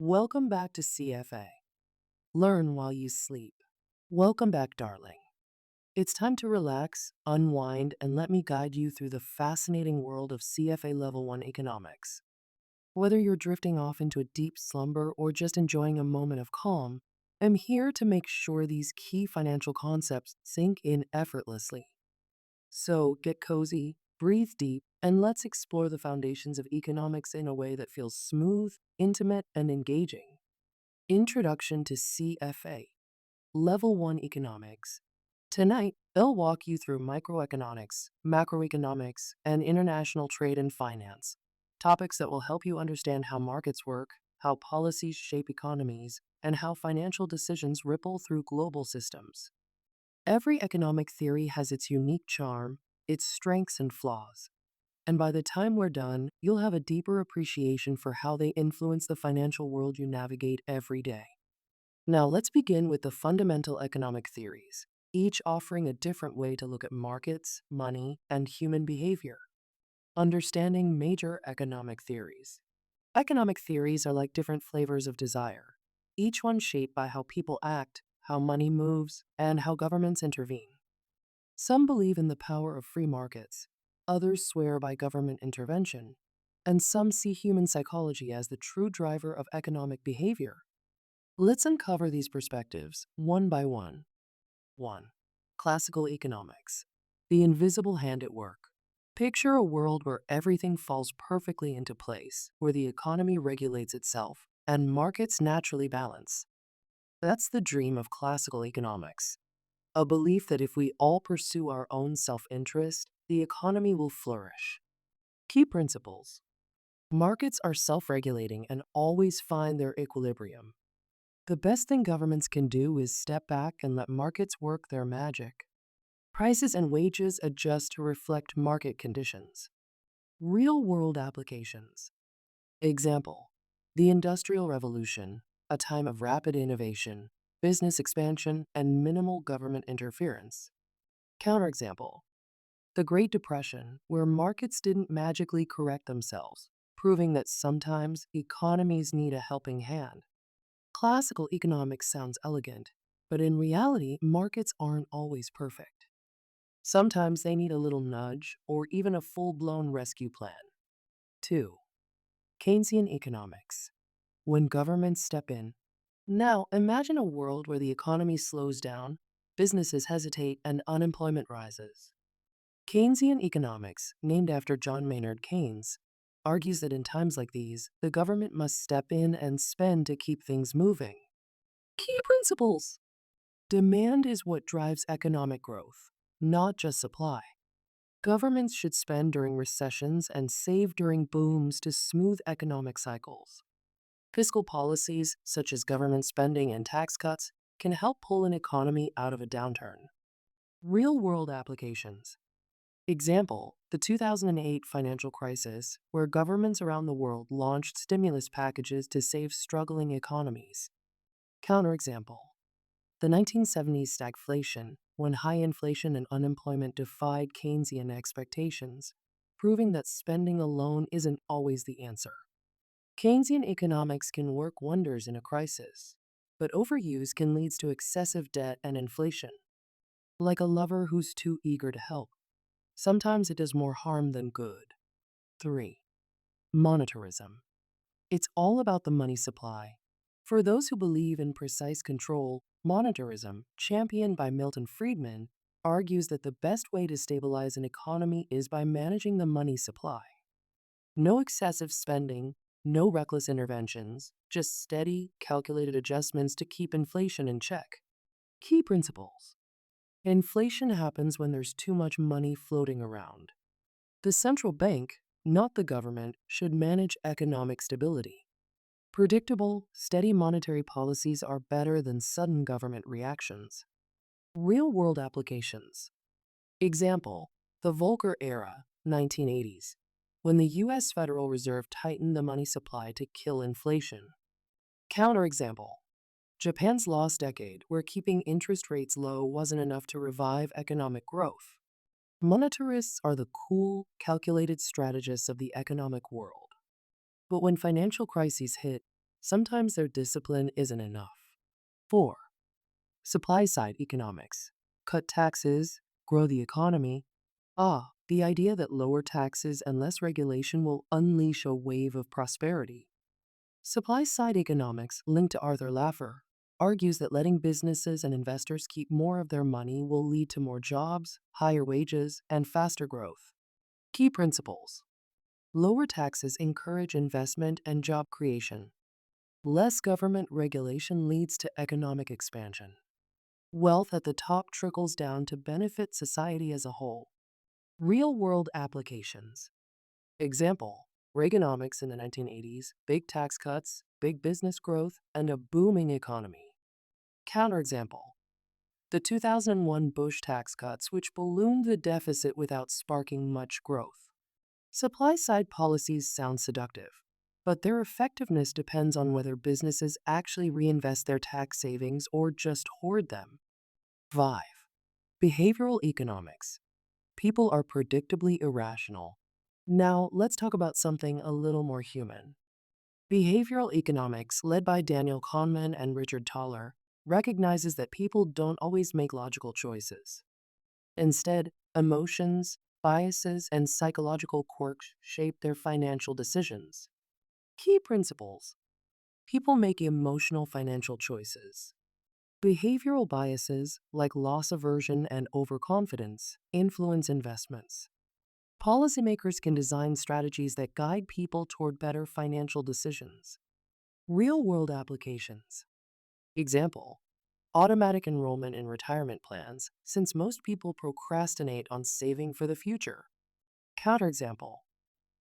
Welcome back to CFA. Learn while you sleep. Welcome back, darling. It's time to relax, unwind, and let me guide you through the fascinating world of CFA Level 1 economics. Whether you're drifting off into a deep slumber or just enjoying a moment of calm, I'm here to make sure these key financial concepts sink in effortlessly. So get cozy, breathe deep, and let's explore the foundations of economics in a way that feels smooth, intimate, and engaging. Introduction to CFA, Level 1 Economics. Tonight, they'll walk you through microeconomics, macroeconomics, and international trade and finance, topics that will help you understand how markets work, how policies shape economies, and how financial decisions ripple through global systems. Every economic theory has its unique charm, its strengths and flaws. And by the time we're done, you'll have a deeper appreciation for how they influence the financial world you navigate every day. Now, let's begin with the fundamental economic theories, each offering a different way to look at markets, money, and human behavior. Understanding major economic theories. Economic theories are like different flavors of desire, each one shaped by how people act, how money moves, and how governments intervene. Some believe in the power of free markets, others swear by government intervention, and some see human psychology as the true driver of economic behavior. Let's uncover these perspectives one by one. 1. Classical economics. The invisible hand at work. Picture a world where everything falls perfectly into place, where the economy regulates itself and markets naturally balance. That's the dream of classical economics, a belief that if we all pursue our own self-interest, the economy will flourish. Key principles. Markets are self-regulating and always find their equilibrium. The best thing governments can do is step back and let markets work their magic. Prices and wages adjust to reflect market conditions. Real-world applications. Example: the Industrial Revolution, a time of rapid innovation, business expansion, and minimal government interference. Counterexample: the Great Depression, where markets didn't magically correct themselves, proving that sometimes economies need a helping hand. Classical economics sounds elegant, but in reality, markets aren't always perfect. Sometimes they need a little nudge or even a full-blown rescue plan. 2. Keynesian economics. When governments step in. Now, imagine a world where the economy slows down, businesses hesitate, and unemployment rises. Keynesian economics, named after John Maynard Keynes, argues that in times like these, the government must step in and spend to keep things moving. Key principles. Demand is what drives economic growth, not just supply. Governments should spend during recessions and save during booms to smooth economic cycles. Fiscal policies, such as government spending and tax cuts, can help pull an economy out of a downturn. Real-world applications. Example: the 2008 financial crisis, where governments around the world launched stimulus packages to save struggling economies. Counterexample: the 1970s stagflation, when high inflation and unemployment defied Keynesian expectations, proving that spending alone isn't always the answer. Keynesian economics can work wonders in a crisis, but overuse can lead to excessive debt and inflation. Like a lover who's too eager to help, sometimes it does more harm than good. 3. Monetarism. It's all about the money supply. For those who believe in precise control, monetarism, championed by Milton Friedman, argues that the best way to stabilize an economy is by managing the money supply. No excessive spending, no reckless interventions, just steady, calculated adjustments to keep inflation in check. Key principles. Inflation happens when there's too much money floating around. The central bank, not the government, should manage economic stability. Predictable, steady monetary policies are better than sudden government reactions. Real-world applications. Example: the Volcker era, 1980s, when the U.S. Federal Reserve tightened the money supply to kill inflation. Counterexample: Japan's lost decade, where keeping interest rates low wasn't enough to revive economic growth. Monetarists are the cool, calculated strategists of the economic world. But when financial crises hit, Sometimes their discipline isn't enough. 4. Supply side economics. Cut taxes, grow the economy. The idea that lower taxes and less regulation will unleash a wave of prosperity. Supply side economics, linked to Arthur Laffer, argues that letting businesses and investors keep more of their money will lead to more jobs, higher wages, and faster growth. Key principles: lower taxes encourage investment and job creation. Less government regulation leads to economic expansion. Wealth at the top trickles down to benefit society as a whole. Real-world applications. Example: Reaganomics in the 1980s, big tax cuts, big business growth, and a booming economy. Counterexample: the 2001 Bush tax cuts, which ballooned the deficit without sparking much growth. Supply-side policies sound seductive, but their effectiveness depends on whether businesses actually reinvest their tax savings or just hoard them. 5. Behavioral economics. People are predictably irrational. Now, let's talk about something a little more human. Behavioral economics, led by Daniel Kahneman and Richard Thaler, recognizes that people don't always make logical choices. Instead, emotions, biases, and psychological quirks shape their financial decisions. Key principles: people make emotional financial choices. Behavioral biases, like loss aversion and overconfidence, influence investments. Policymakers can design strategies that guide people toward better financial decisions. Real-world applications. Example: automatic enrollment in retirement plans, since most people procrastinate on saving for the future. Counterexample: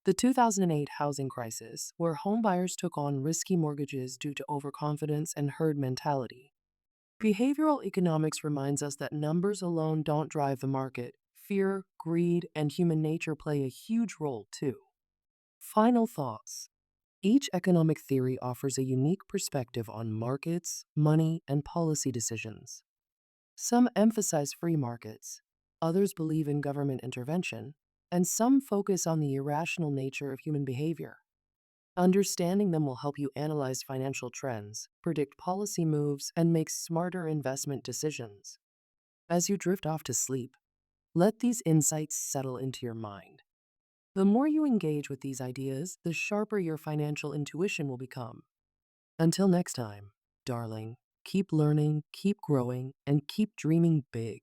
the 2008 housing crisis, where homebuyers took on risky mortgages due to overconfidence and herd mentality. Behavioral economics reminds us that numbers alone don't drive the market. Fear, greed, and human nature play a huge role too. Final thoughts. Each economic theory offers a unique perspective on markets, money, and policy decisions. Some emphasize free markets, others believe in government intervention, and some focus on the irrational nature of human behavior. Understanding them will help you analyze financial trends, predict policy moves, and make smarter investment decisions. As you drift off to sleep, let these insights settle into your mind. The more you engage with these ideas, the sharper your financial intuition will become. Until next time, darling, keep learning, keep growing, and keep dreaming big.